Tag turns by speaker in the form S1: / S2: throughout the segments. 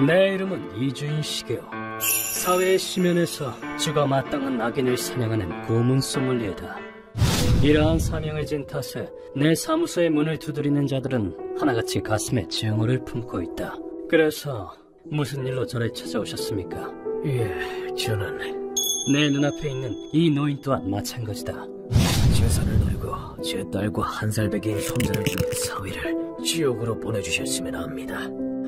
S1: 내 이름은 이주인식이요. 사회의 시면에서 주가 마땅한 악인을 사냥하는 고문 소믈리에다. 이러한 사명을 진 탓에 내 사무소의 문을 두드리는 자들은 하나같이 가슴에 증오를 품고 있다. 그래서 무슨 일로 저를 찾아오셨습니까?
S2: 예, 저는
S1: 내 눈앞에 있는 이 노인 또한 마찬가지다.
S2: 재산을 놀고 제 딸과 한 살 배기인 손자를 죽인 사위를 지옥으로 보내주셨으면 합니다.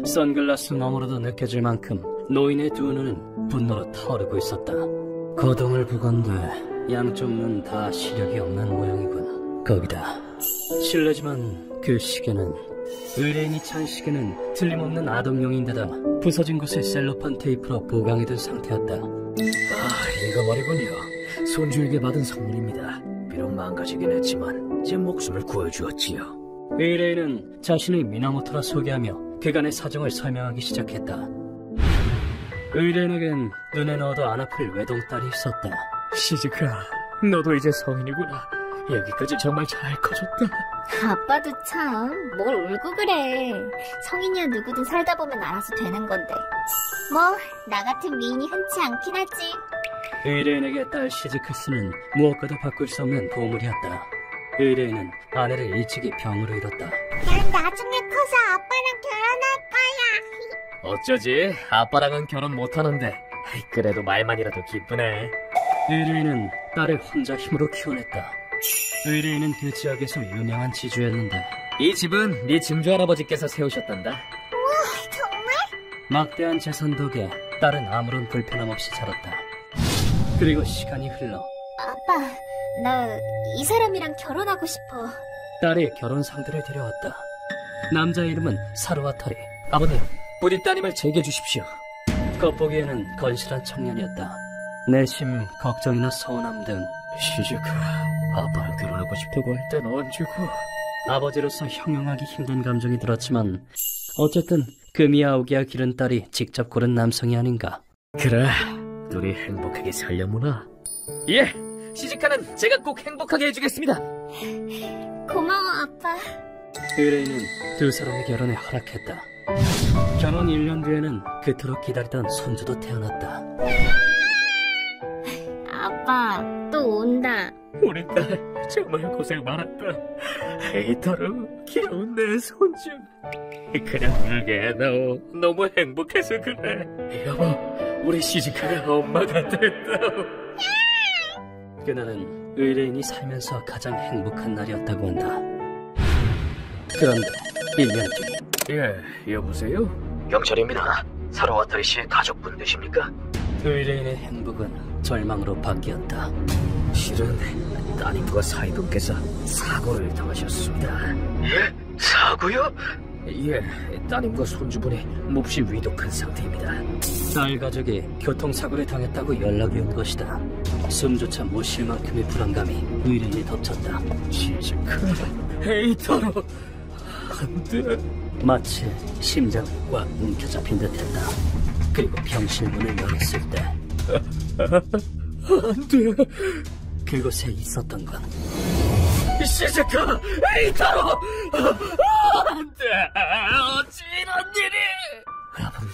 S1: 선글라스 너머로도 느껴질 만큼 노인의 두 눈은 분노로 타오르고 있었다. 거동을 보건대 양쪽 눈 다 시력이 없는 모양이군. 거기다 실례지만 그 시계는, 의뢰인이 찬 시계는 틀림없는 아동용인데다 부서진 곳을 셀로판 테이프로 보강해둔 상태였다.
S2: 이거 말이군요. 손주에게 받은 선물입니다. 비록 망가지긴 했지만 제 목숨을 구해주었지요.
S1: 의뢰인은 자신의 미나모토라 소개하며 그간의 사정을 설명하기 시작했다. 의뢰인에겐 눈에 넣어도 안 아플 외동딸이 있었다.
S2: 시즈카, 너도 이제 성인이구나. 여기까지 정말 잘 커졌다.
S3: 아빠도 참, 뭘 울고 그래. 성인이야 누구든 살다 보면 알아서 되는 건데. 뭐, 나 같은 미인이 흔치 않긴 하지.
S1: 의뢰인에게 딸 시즈크스는 무엇과도 바꿀 수 없는 보물이었다. 의뢰인은 아내를 일찍이 병으로 잃었다.
S3: 난 나중에 커서 아빠랑 결혼할 거야.
S2: 어쩌지? 아빠랑은 결혼 못하는데. 그래도 말만이라도 기쁘네.
S1: 의뢰인은 딸을 혼자 힘으로 키워냈다. 의뢰인은 그 지역에서 유명한 지주였는데,
S2: 이 집은 네 증조할아버지께서 세우셨단다.
S3: 우와, 정말?
S1: 막대한 재산 덕에 딸은 아무런 불편함 없이 자랐다. 그리고 시간이 흘러
S3: 아빠, 나 이 사람이랑 결혼하고 싶어.
S1: 딸이 결혼 상대를 데려왔다. 남자의 이름은 사루와타리.
S2: 아버님, 부디 따님을 제게 주십시오.
S1: 겉보기에는 건실한 청년이었다. 내심 걱정이나 서운함 등.
S2: 시즈카, 아빠랑 결혼하고 싶다고 할 땐 언제고.
S1: 아버지로서 형용하기 힘든 감정이 들었지만 어쨌든 금이아오기와 기른 딸이 직접 고른 남성이 아닌가.
S2: 그래, 둘이 행복하게 살려무나. 예, 시즈카는 제가 꼭 행복하게 해주겠습니다.
S3: 고마워, 아빠.
S1: 의뢰인은 두 사람의 결혼에 허락했다. 결혼 1년 뒤에는 그토록 기다리던 손주도 태어났다.
S3: 아빠, 또 온다.
S2: 우리 딸 정말 고생 많았다. 에이터로 귀여운 내 손주. 그냥 울게 해, 너무 행복해서 그래. 여보, 우리 시즈카가 엄마가 됐다.
S1: 그날은 의뢰인이 살면서 가장 행복한 날이었다고 한다. 그런데 1년 뒤.
S2: 예, 여보세요? 경찰입니다. 사루와타리 씨의 가족분 되십니까?
S1: 의뢰인의 행복은 절망으로 바뀌었다.
S2: 실은 따님과 사위분께서 사고를 당하셨습니다. 예? 사고요? 예, 따님과 손주분이 몹시 위독한 상태입니다.
S1: 딸 가족이 교통사고를 당했다고 연락이 온 것이다. 숨조차 못 쉴 만큼의 불안감이 의뢰인이 덮쳤다.
S2: 시즈카, 에이터로 안 돼.
S1: 마치 심장이 꽉 움켜잡힌 듯했다. 그리고 병실 문을 열었을 때
S2: 안 돼.
S1: 그곳에 있었던 건
S2: 시즈카, 에이터로 안 돼. 어찌 이런 일이. 아버님.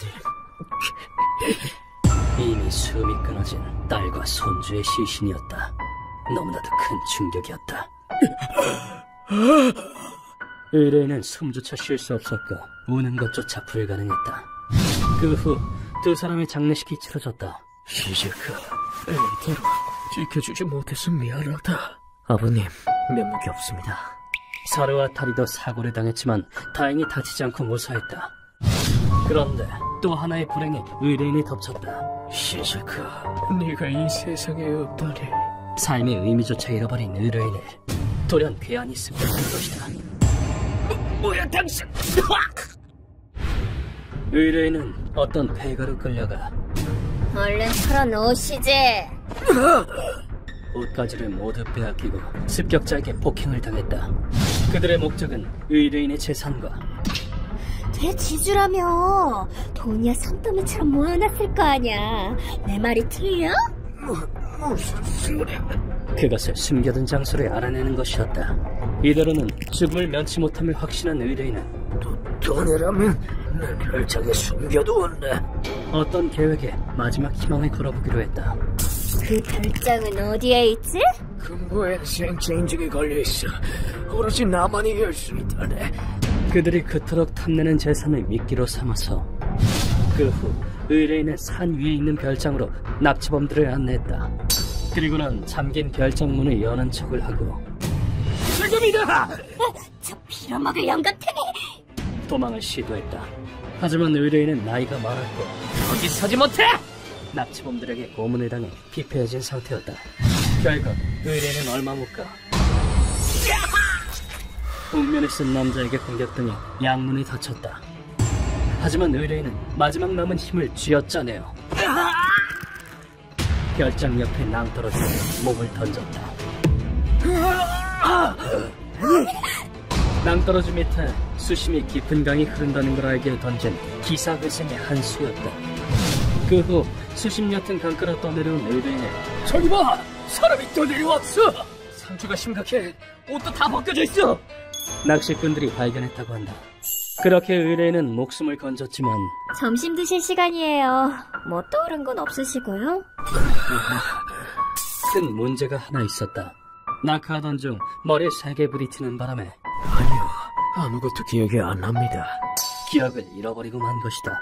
S1: 이미 숨이 끊어진 딸과 손주의 시신이었다. 너무나도 큰 충격이었다. 의뢰인은 숨조차 쉴 수 없었고 우는 것조차 불가능했다. 그 후 두 사람의 장례식이 치러졌다.
S2: 시즈카, 에이터로 지켜주지 못해서 미안하다. 아버님, 면목이 없습니다.
S1: 사루와타리도 사고를 당했지만 다행히 다치지 않고 무사했다. 그런데 또 하나의 불행에 의뢰인이 덮쳤다.
S2: 시즈카, 네가 이 세상에 없다니.
S1: 삶의 의미조차 잃어버린 의뢰인을 돌연 괴한이 습격한 것이다.
S2: 뭐야 당신?
S1: 의뢰인은 어떤 폐가로 끌려가
S3: 얼른 털어놓으시지.
S1: 옷가지를 모두 빼앗기고 습격자에게 폭행을 당했다. 그들의 목적은 의뢰인의 재산과
S3: 내 지주라며 돈이야 산더미처럼 모아놨을 거 아냐. 내 말이 틀려?
S2: 무슨 소리야?
S1: 그것을 숨겨둔 장소를 알아내는 것이었다. 이대로는 죽음을 면치 못함을 확신한 의뢰인은
S2: 돈이라면 내 별장에 숨겨두었네.
S1: 어떤 계획에 마지막 희망을 걸어보기로 했다.
S3: 그 별장은 어디에 있지?
S2: 금고에 생체인증이 걸려있어. 오로지 나만이 열 수 있다네.
S1: 그들이 그토록 탐내는 재산을 미끼로 삼아서 그 후 의뢰인은 산 위에 있는 별장으로 납치범들을 안내했다. 그리고는 잠긴 별장 문을 여는 척을 하고
S2: 지금이다!
S3: 저 빌어먹을 영감탱이!
S1: 도망을 시도했다. 하지만 의뢰인은 나이가 많았고
S2: 거기 서지 못해!
S1: 납치범들에게 고문을 당해 피폐해진 상태였다. 결국 의뢰인은 얼마 못 가 복면을 쓴 남자에게 공격당해 양문이 다쳤다. 하지만 의뢰인은 마지막 남은 힘을 쥐어짜내어 별장 옆에 낭떠러지며 몸을 던졌다. 낭떠러지 밑에 수심이 깊은 강이 흐른다는 걸 알게 던진 기사회생의 한 수였다. 그 후 수심 얕은 강가로 떠내려온 의뢰인은
S2: 저기 봐! 사람이 또 내려왔어! 상처가 심각해. 옷도 다 벗겨져 있어!
S1: 낚시꾼들이 발견했다고 한다. 그렇게 의뢰인은 목숨을 건졌지만
S3: 점심 드실 시간이에요. 뭐 떠오른 건 없으시고요?
S1: 큰 문제가 하나 있었다. 낙하하던 중 머리에 세게 불이 튀는 바람에
S2: 아니요, 아무것도 기억이 안 납니다.
S1: 기억을 잃어버리고 만 것이다.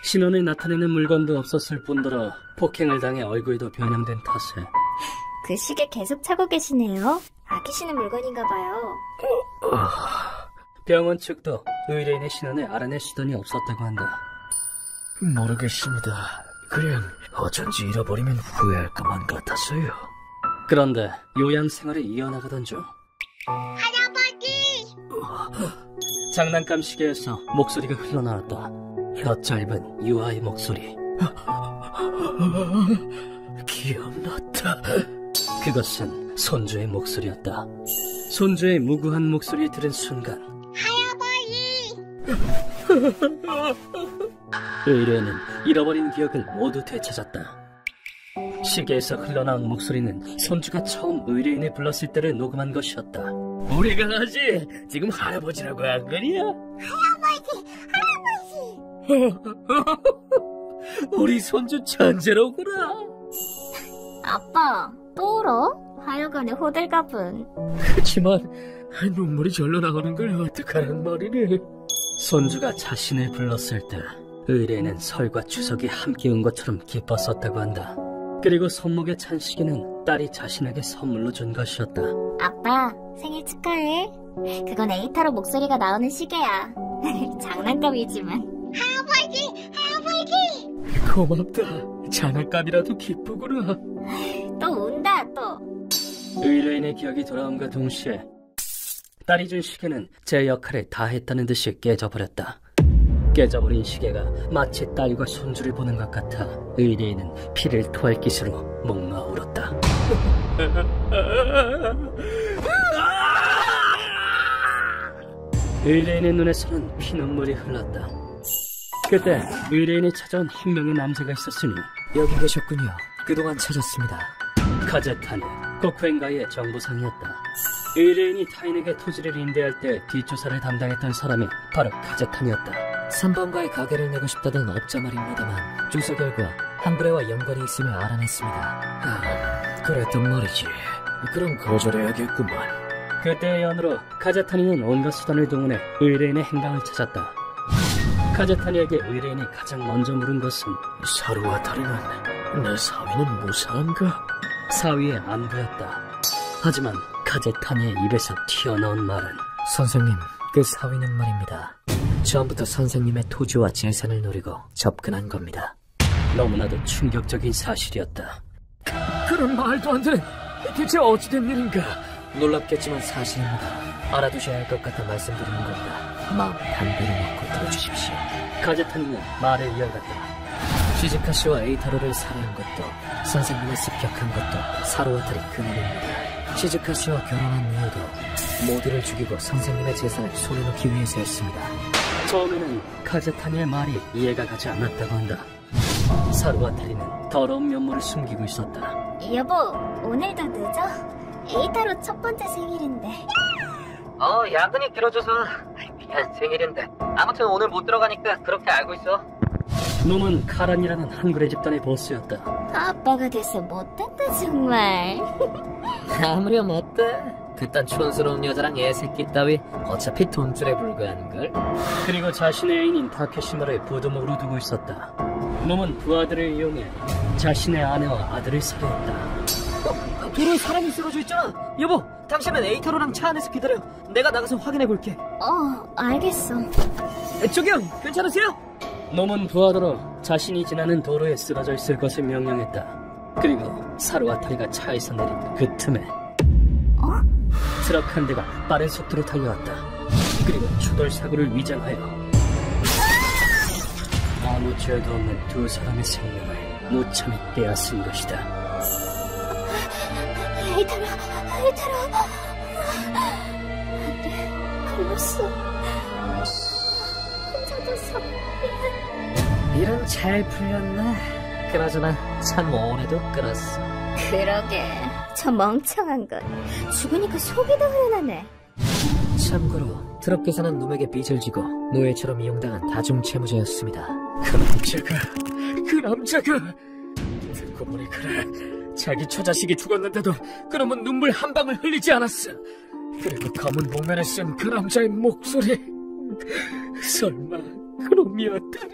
S1: 신원을 나타내는 물건도 없었을 뿐더러 폭행을 당해 얼굴도 변형된 탓에
S3: 그 시계 계속 차고 계시네요. 아끼시는 물건인가 봐요.
S1: 병원 측도 의뢰인의 신원을 알아낼 수단이 없었다고 한다.
S2: 모르겠습니다. 그냥 어쩐지 잃어버리면 후회할 것만 같았어요.
S1: 그런데 요양 생활을 이어나가던 중
S3: 할아버지!
S1: 장난감 시계에서 목소리가 흘러나왔다. 혀 짧은 유아의 목소리.
S2: 기억났다.
S1: 그것은 손주의 목소리였다. 손주의 무구한 목소리를 들은 순간 의뢰인은 잃어버린 기억을 모두 되찾았다. 시계에서 흘러나온 목소리는 손주가 처음 의뢰인을 불렀을 때를 녹음한 것이었다.
S2: 우리 강아지 지금 할아버지라고 한 거냐? 할아버지! 우리 손주 천재로구나.
S3: 아빠, 또 울어? 하여간에 호들갑은.
S2: 그치만 눈물이 절로 나오는 걸 어떡하란 말이네.
S1: 손주가 자신을 불렀을 때 의뢰인은 설과 추석이 함께 온 것처럼 기뻤었다고 한다. 그리고 손목에 찬 시계는 딸이 자신에게 선물로 준 것이었다.
S3: 아빠, 생일 축하해. 그건 에이타로 목소리가 나오는 시계야. 장난감이지만. 할아버지! 할아버지!
S2: 고맙다. 장난감이라도 기쁘구나.
S3: 또 운다, 또.
S1: 의뢰인의 기억이 돌아옴과 동시에 딸이 준 시계는 제 역할을 다 했다는 듯이 깨져버렸다. 깨져버린 시계가 마치 딸과 손주를 보는 것 같아 의뢰인은 피를 토할 기세로 목놓아 울었다. 의뢰인의 눈에서는 피눈물이 흘렀다. 그때 의뢰인이 찾아온 한 명의 남자가 있었으니
S2: 여기 계셨군요. 그동안 찾았습니다.
S1: 카제타니, 코쿠엔가이의 정보상이었다. 의뢰인이 타인에게 토지를 임대할 때 뒷조사를 담당했던 사람이 바로 카제탄이었다.
S4: 3번가에 가게를 내고 싶다던 업자 말입니다만 조사 결과 한그레와 연관이 있음을 알아냈습니다.
S2: 그랬단 말이지. 그럼 거절해야겠구만.
S1: 그때의 연으로 카제타니는 온갖 수단을 동원해 의뢰인의 행방을 찾았다. 카제타니에게 의뢰인이 가장 먼저 물은 것은
S2: 사루와타리는 내 사위는 무사한가?
S1: 사위의 안부였다. 하지만 카제타니의 입에서 튀어나온 말은
S4: 선생님, 그 사위는 말입니다. 처음부터 선생님의 토지와 재산을 노리고 접근한 겁니다.
S1: 너무나도 충격적인 사실이었다.
S2: 그런 말도 안 되는. 대체 어찌된 일인가?
S4: 놀랍겠지만 사실입니다. 알아두셔야 할 것 같아 말씀드리는 겁니다. 마음 단단히 먹고 들어주십시오.
S1: 카제타니는 말을 이어갔다.
S4: 시즈카 씨와 에이타로를 살해한 것도 선생님을 습격한 것도 사루와타리 그놈입니다. 시즈카 씨와 결혼한 이유도 모두를 죽이고 선생님의 재산을 손에 넣기 위해서였습니다.
S1: 처음에는 카제타니의 말이 이해가 가지 않았다고 한다. 사루와타리는 더러운 면모를 숨기고 있었다.
S3: 여보, 오늘도 늦어? 에이타로 첫 번째 생일인데.
S4: 야근이 길어져서 생일인데. 아무튼 오늘 못 들어가니까 그렇게 알고 있어.
S1: 놈은 카란이라는 한글의 집단의 보스였다.
S3: 아빠가 돼서 못됐다 정말.
S4: 아무렴 어때? 그딴 촌스러운 여자랑 애새끼 따위 어차피 돈줄에 불과한걸.
S1: 그리고 자신의 애인인 타케시마를 부두목으로 두고 있었다. 놈은 그 아들을 이용해 자신의 아내와 아들을 살해했다.
S4: 도로에 사람이 쓰러져 있잖아. 여보, 당신은 에이타로랑 차 안에서 기다려. 내가 나가서 확인해 볼게.
S3: 알겠어.
S4: 저기요, 괜찮으세요?
S1: 놈은 부하더러 자신이 지나는 도로에 쓰러져 있을 것을 명령했다. 그리고 사루아타리가 차에서 내린 그 틈에 트럭 한 대가 빠른 속도로 달려왔다. 그리고 추돌 사고를 위장하여 아무 죄도 없는 두 사람의 생명을 무참히 빼앗은 것이다.
S3: 에이타로. 안돼, 글렀어. 찾았어.
S4: 일은 잘 풀렸나? 그나저나 참 오래도 끌었어.
S3: 그러게, 저 멍청한 것. 죽으니까 속이 다 흐르나네.
S4: 참고로 트럭 기사는 놈에게 빚을 지고 노예처럼 이용당한 다중채무자였습니다.
S2: 그 남자가 듣고 보니 그래, 자기 처자식이 죽었는데도 그놈은 눈물 한 방울 흘리지 않았어. 그리고 검은 복면을 쓴 그 남자의 목소리, 설마 그놈이었다니.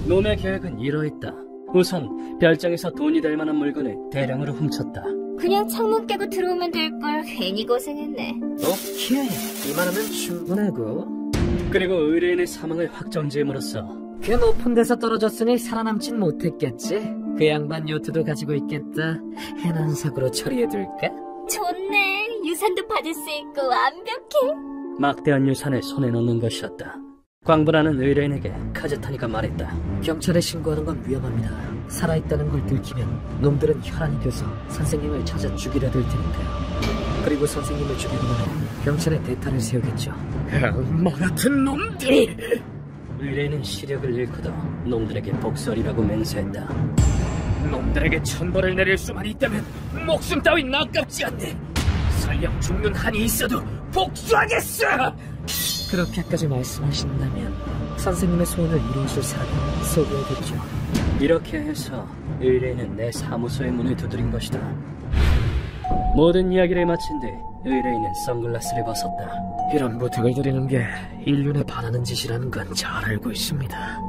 S1: 놈의 계획은 이러했다. 우선 별장에서 돈이 될 만한 물건을 대량으로 훔쳤다.
S3: 그냥 창문 깨고 들어오면 될걸. 괜히 고생했네.
S4: 오케이, 이만하면 충분하고.
S1: 그리고 의뢰인의 사망을 확정지음으로써
S4: 그 높은 데서 떨어졌으니 살아남진 못했겠지. 그 양반 요트도 가지고 있겠다. 해난 사고로 처리해둘까?
S3: 좋네. 유산도 받을 수 있고 완벽해.
S1: 막대한 유산을 손에 넣는 것이었다. 광분하는 의뢰인에게 카즈타니가 말했다.
S4: 경찰에 신고하는 건 위험합니다. 살아있다는 걸 들키면 놈들은 혈안이 돼서 선생님을 찾아 죽이려 들 테니까요. 그리고 선생님을 죽이고 나면 경찰에 대타를 세우겠죠.
S2: 악마 같은 놈들이!
S1: 의뢰인은 시력을 잃고도 놈들에게 복수하리라고 맹세했다.
S2: 놈들에게 천벌을 내릴 수만 있다면 목숨 따윈 아깝지 않네. 설령 죽는 한이 있어도 복수하겠어!
S4: 그렇게까지 말씀하신다면 선생님의 소원을 이루어줄 사람을 소개해드리죠.
S1: 이렇게 해서 의뢰인은 내 사무소의 문을 두드린 것이다. 모든 이야기를 마친 뒤 의뢰인은 선글라스를 벗었다.
S2: 이런 부탁을 드리는 게 인륜에 반하는 짓이라는 건 잘 알고 있습니다.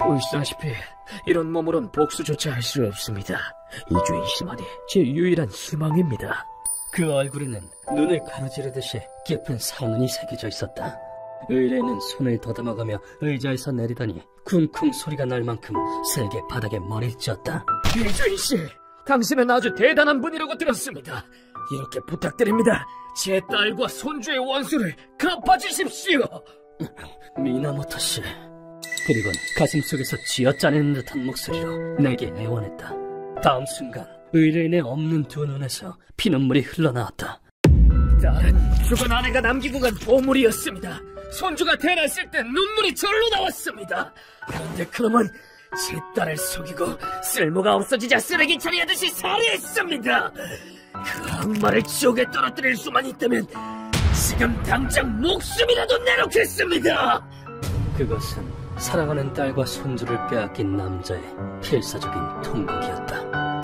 S2: 보시다시피 이런 몸으론 복수조차 할 수 없습니다. 이주인 씨만이 제 유일한 희망입니다.
S1: 그 얼굴에는 눈을 가로지르듯이 깊은 상흔이 새겨져 있었다. 의뢰인은 손을 더듬어가며 의자에서 내리더니 쿵쿵 소리가 날 만큼 세게 바닥에 머리를 찧었다.
S2: 이주인 씨, 당신은 아주 대단한 분이라고 들었습니다. 이렇게 부탁드립니다. 제 딸과 손주의 원수를 갚아주십시오.
S1: 미나모토 씨. 그리곤 가슴속에서 쥐어짜내는 듯한 목소리로 내게 애원했다. 다음 순간 의뢰인의 없는 두 눈에서 피눈물이 흘러나왔다.
S2: 딸은 죽은 아내가 남기고 간 보물이었습니다. 손주가 태어났을 때 눈물이 절로 나왔습니다. 그런데 그놈은 제 딸을 속이고 쓸모가 없어지자 쓰레기 처리하듯이 살해했습니다. 그 악마를 지옥에 떨어뜨릴 수만 있다면 지금 당장 목숨이라도 내놓겠습니다.
S1: 그것은 사랑하는 딸과 손주를 빼앗긴 남자의 필사적인 통곡이었다.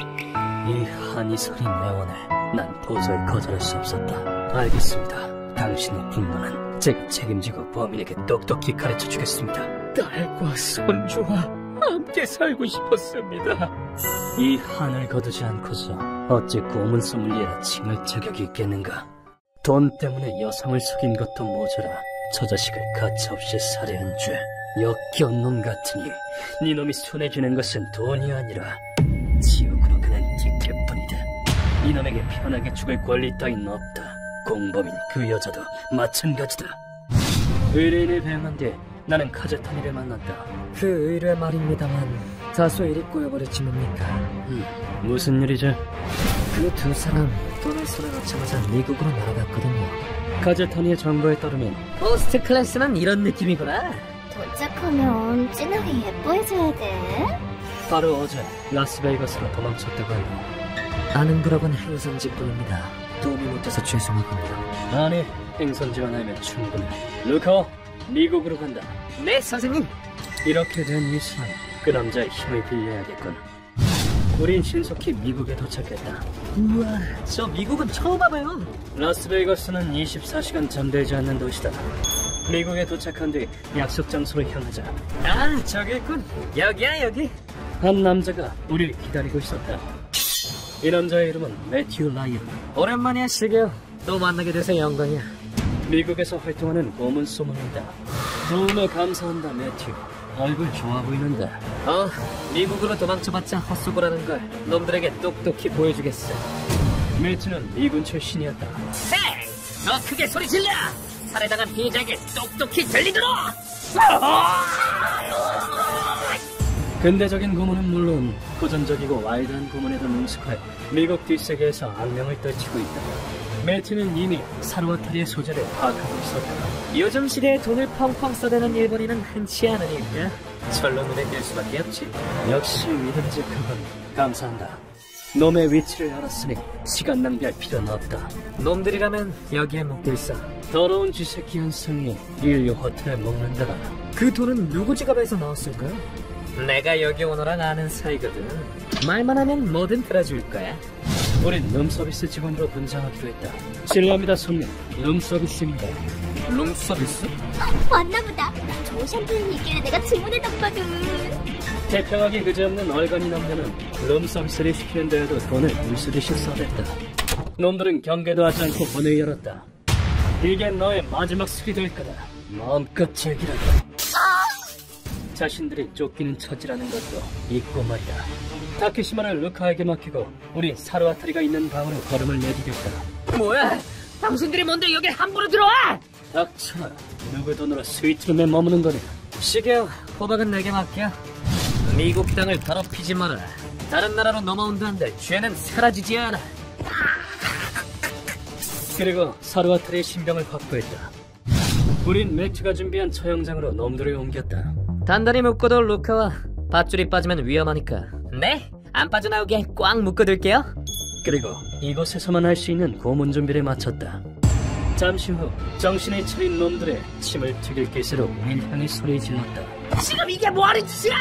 S1: 이 한이 서린 애원을 난 도저히 거절할 수 없었다. 알겠습니다. 당신의 분노는 제가 책임지고 범인에게 똑똑히 가르쳐주겠습니다.
S2: 딸과 손주와 함께 살고 싶었습니다.
S1: 이 한을 거두지 않고서 어찌 고문 소믈리에라 칭할 자격이 있겠는가. 돈 때문에 여성을 속인 것도 모자라 저 자식을 가차없이 살해한 죄. 역겨운 놈 같으니 네 놈이 손에 쥐는 것은 돈이 아니라 지옥으로 가는 티켓뿐이다. 이놈에게 편하게 죽을 권리 따윈 없다. 공범인 그 여자도 마찬가지다. 의뢰인을 배양한 뒤 나는 카즈타니를 만났다.
S4: 그 의뢰 말입니다만 다소 일이 꼬여버렸지 뭡니까?
S1: 무슨 일이죠?
S4: 그 두 사람 돈을 손에 넣자마자 미국으로 날아갔거든요.
S1: 카즈타니의 정보에 따르면
S4: 퍼스트 클래스는 이런 느낌이구나.
S3: 도착하면 진하게 예뻐해줘야 돼.
S1: 바로 어제 라스베이거스로 도망쳤다고 해요.
S4: 아는 그룹은 행선직뿐입니다. 도움이 못돼서 죄송합니다.
S1: 아니, 행선지만 하면 충분해. 루카, 미국으로 간다.
S4: 네, 선생님.
S1: 이렇게 된 이상 그 남자의 힘을 빌려야겠군. 우린 신속히 미국에 도착했다.
S4: 우와, 저 미국은 처음 와봐요.
S1: 라스베이거스는 24시간 잠들지 않는 도시다. 미국에 도착한 뒤 약속 장소로 향하자.
S4: 아, 저기 있군. 여기야, 여기.
S1: 한 남자가 우리를 기다리고 있었다. 이 남자의 이름은 매튜 라이언.
S4: 오랜만이야, 시게요. 또 만나게 돼서 영광이야.
S1: 미국에서 활동하는 고문 소문이다. 도움에 감사한다, 매튜. 얼굴 좋아 보이는데.
S4: 미국으로 도망쳐봤자 헛수고라는 걸 놈들에게 똑똑히 보여주겠어.
S1: 매튜는 미군 출신이었다.
S4: 헤이! 너 크게 소리 질러! 살해당한 피해자에게 똑똑히 들리도록!
S1: 근대적인 고문은 물론 고전적이고 와일드한 고문에도 능숙하여 미국 뒷세계에서 악명을 떨치고 있다. 매튜는 이미 사르와타리의 소재를 파악하고 있었다.
S4: 요즘 시대에 돈을 펑펑 써대는 일본인은 흔치 않으니까 절로 눈에 띌 수밖에 없지.
S1: 역시 믿음직하군. 감사한다. 놈의 위치를 알았으니 시간 낭비할 필요는 없다.
S4: 놈들이라면 여기에 묵고 있어.
S1: 더러운 쥐새끼 한 쌍이 인류 허튼을 먹는다라.
S4: 그 돈은 누구 지갑에서 나왔을까요? 내가 여기 오너랑 아는 사이거든. 말만 하면 뭐든 들어줄 거야.
S1: 우린 룸서비스 직원으로 분장하기로 했다. 실례합니다, 손님. 룸서비스입니다.
S4: 룸서비스?
S3: 왔나보다. 저 샴푸는 있길래 내가 주문해뒀거든.
S1: 태평하게 그지없는 얼간이 남자는 룸서비스를 시키는 데에도 돈을 물쓰듯이 써댔다. 놈들은 경계도 하지 않고 문을 열었다. 이게 너의 마지막 술이 될 거다. 마음껏 즐기라고. 자신들이 쫓기는 처지라는 것도 잊고 말이다. 타케시마를 루카에게 맡기고 우린 사르와타리가 있는 방으로 걸음을 내디뎠다.
S4: 뭐야? 당신들이 뭔데 여길 함부로 들어와?
S1: 닥쳐라. 누구 돈으로 스위트룸에 머무는 거냐.
S4: 시게요, 호박은 내게 맡겨. 미국 땅을 더럽히지 마라. 다른 나라로 넘어온다 한들 죄는 사라지지 않아.
S1: 그리고 사르와타리의 신병을 확보했다. 우린 매튜가 준비한 처형장으로 놈들을 옮겼다.
S4: 단단히 묶어도 루카와 밧줄이 빠지면 위험하니까. 네? 안 빠져나오게 꽉 묶어둘게요.
S1: 그리고 이곳에서만 할 수 있는 고문 준비를 마쳤다. 잠시 후 정신을 차린 놈들의 침을 튀길 기세로 우릴 향해 소리 질렀다.
S4: 지금 이게 뭐하는 짓이야?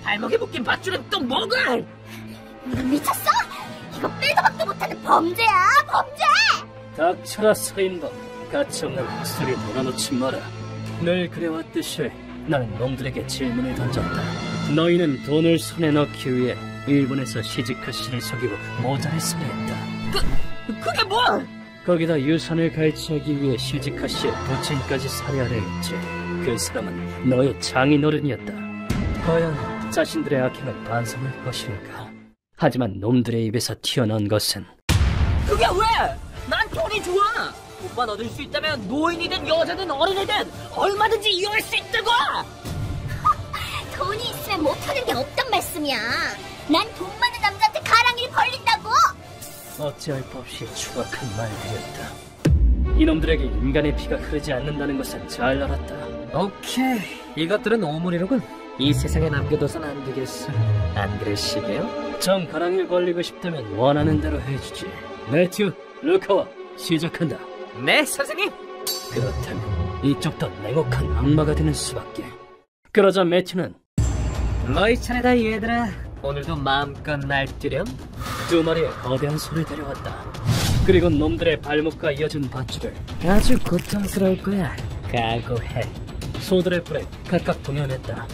S4: 발목에 묶인 밧줄은 또 뭐가?
S3: 너 미쳤어? 이거 빼도 박도 못하는 범죄야, 범죄!
S1: 닥쳐라, 서인범. 가치없는 헛소리 몰아놓지 마라. 늘 그래왔듯이 나는 놈들에게 질문을 던졌다. 너희는 돈을 손에 넣기 위해 일본에서 시즈카 씨를 속이고 모자를 살해했다.
S4: 그게 뭐?
S1: 거기다 유산을 갈취하기 위해 시즈카 씨의 부친까지 살해하려 했지. 그 사람은 너의 장인어른이었다. 과연 자신들의 악행을 반성할 것인가? 하지만 놈들의 입에서 튀어나온 것은
S4: 그게 왜? 난 돈이 좋아. 돈만 얻을 수 있다면 노인이든 여자든 어린이든 얼마든지 이용할 수 있다고.
S3: 돈이 있으면 못하는 게 없단 말씀이야. 난 돈 많은 남자한테 가랑이를 벌린다고.
S1: 어찌할 법 없이 추악한 말들이었다. 이놈들에게 인간의 피가 흐르지 않는다는 것은 잘 알았다.
S4: 오케이, 이것들은 오물이로군. 이 세상에 남겨둬선 안 되겠어. 안 그러시게요?
S1: 정 가랑이를 걸리고 싶다면 원하는 대로 해주지. 매튜, 루카와 시작한다.
S4: 네, 선생님.
S1: 그렇다면 이쪽도 냉혹한 악마가 되는 수밖에. 그러자 매튜는
S4: 너희 차례다, 얘들아. 오늘도 마음껏 날뛰렴.
S1: 두 마리의 거대한 소를 데려왔다. 그리고 놈들의 발목과 이어진 밧줄을
S4: 아주 고통스러울 거야. 각오해.
S1: 소들의 불에 각각 동요했다.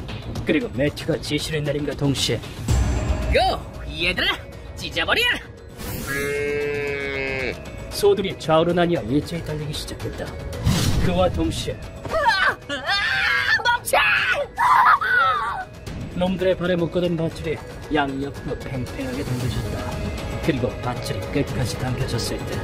S1: 그리고 매튜가 지시를 내림과 동시에
S4: 고! 얘들아! 찢어버려!
S1: 소들이 좌우로 나뉘어 일제히 달리기 시작했다. 그와 동시에
S4: 멈춰!
S1: 놈들의 발에 묶어둔 밧줄이 양옆으로 팽팽하게 당겨졌다. 그리고 밧줄이 끝까지 당겨졌을 때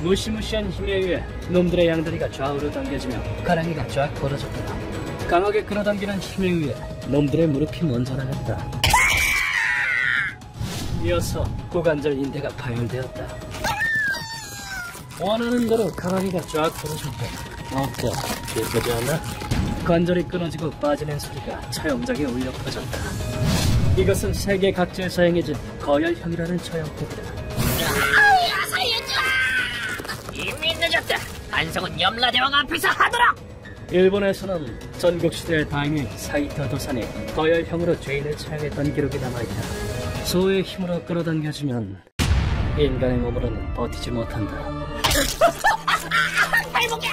S1: 무시무시한 힘에 의해 놈들의 양다리가 좌우로 당겨지며 가랑이가 쫙 벌어졌다. 강하게 끌어당기는 힘에 의해 놈들의 무릎이 먼저 나갔다. 이어서 고관절 인대가 파열되었다. 원하는 대로 가랑이가 쫙 벌어졌다. 어때? 예쁘지 않아? 관절이 끊어지고 빠지는 소리가 처형장에 울려 퍼졌다. 이것은 세계 각지에서 행해진 거열형이라는 처형법이다.
S2: 살려줘! 이미 늦었다. 반성은 염라대왕 앞에서 하도록!
S1: 일본에서는 전국시대의 다임인 사이토 도산이 거열형으로 죄인을 처형했던 기록이 남아있다. 소의 힘으로 끌어당겨지면 인간의 몸으로는 버티지 못한다.
S3: 발목이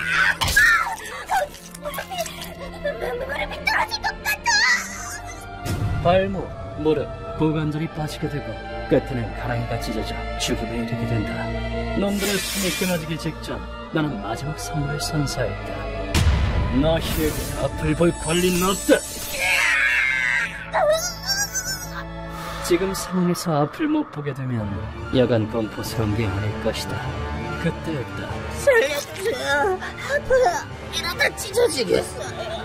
S3: 무릎이 떨어질 것 같아.
S1: 발목, 무릎, 고관절이 빠지게 되고 끝에는 가랑이가 찢어져 죽음에 이르게 된다. 놈들의 숨이 끊어지기 직전 나는 마지막 선물을 선사했다. 너희에게 앞을 볼 권리는 없다. 지금 상황에서 앞을 못 보게 되면 여간 공포스러운 게 아닐 것이다. 그때였다.
S3: 살려주세요. 아파요. 이러다 찢어지겠어요.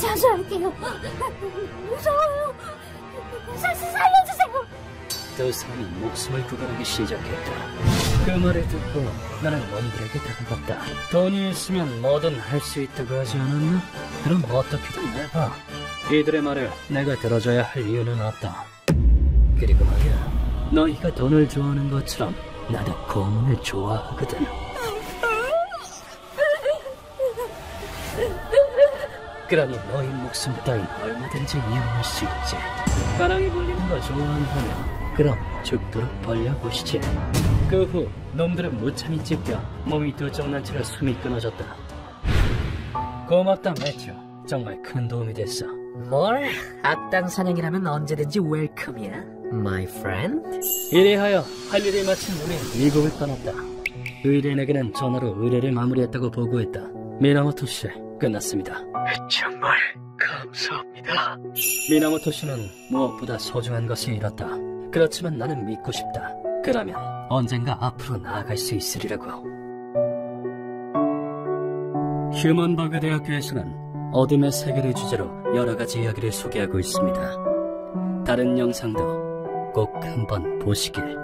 S3: 자주 할게요. 무서워요. 살려주세요.
S1: 도산이 목숨을 구걸하기 시작했다. 그 말을 듣고 나는 놈들에게 다가갔다. 돈이 있으면 뭐든 할 수 있다고 하지 않았나? 그럼 어떻게든 해봐. 이들의 말을 내가 들어줘야 할 이유는 없다. 그리고 말이야, 너희가 돈을 좋아하는 것처럼 나도 고문을 좋아하거든. 그러니 너희 목숨 따윈 얼마든지 이용할 수 있지. 가랑이 벌리는 거 좋아한다면 그럼 죽도록 벌려보시지. 그 후 놈들은 무참히 찢겨 몸이 두쪽난 채로 숨이 끊어졌다. 고맙다 매튜. 정말 큰 도움이 됐어.
S4: 뭘? 악당 사냥이라면 언제든지 웰컴이야, my friend.
S1: 이리하여 할 일을 마친 우린 미국을 떠났다. 의뢰인에게는 전화로 의뢰를 마무리했다고 보고했다. 미나모토 씨, 끝났습니다.
S2: 정말 감사합니다.
S1: 미나모토 씨는 무엇보다 소중한 것을 잃었다. 그렇지만 나는 믿고 싶다. 그러면 언젠가 앞으로 나아갈 수 있으리라고. 휴먼버그 대학교에서는 어둠의 세계를 주제로 여러 가지 이야기를 소개하고 있습니다. 다른 영상도 꼭 한번 보시길.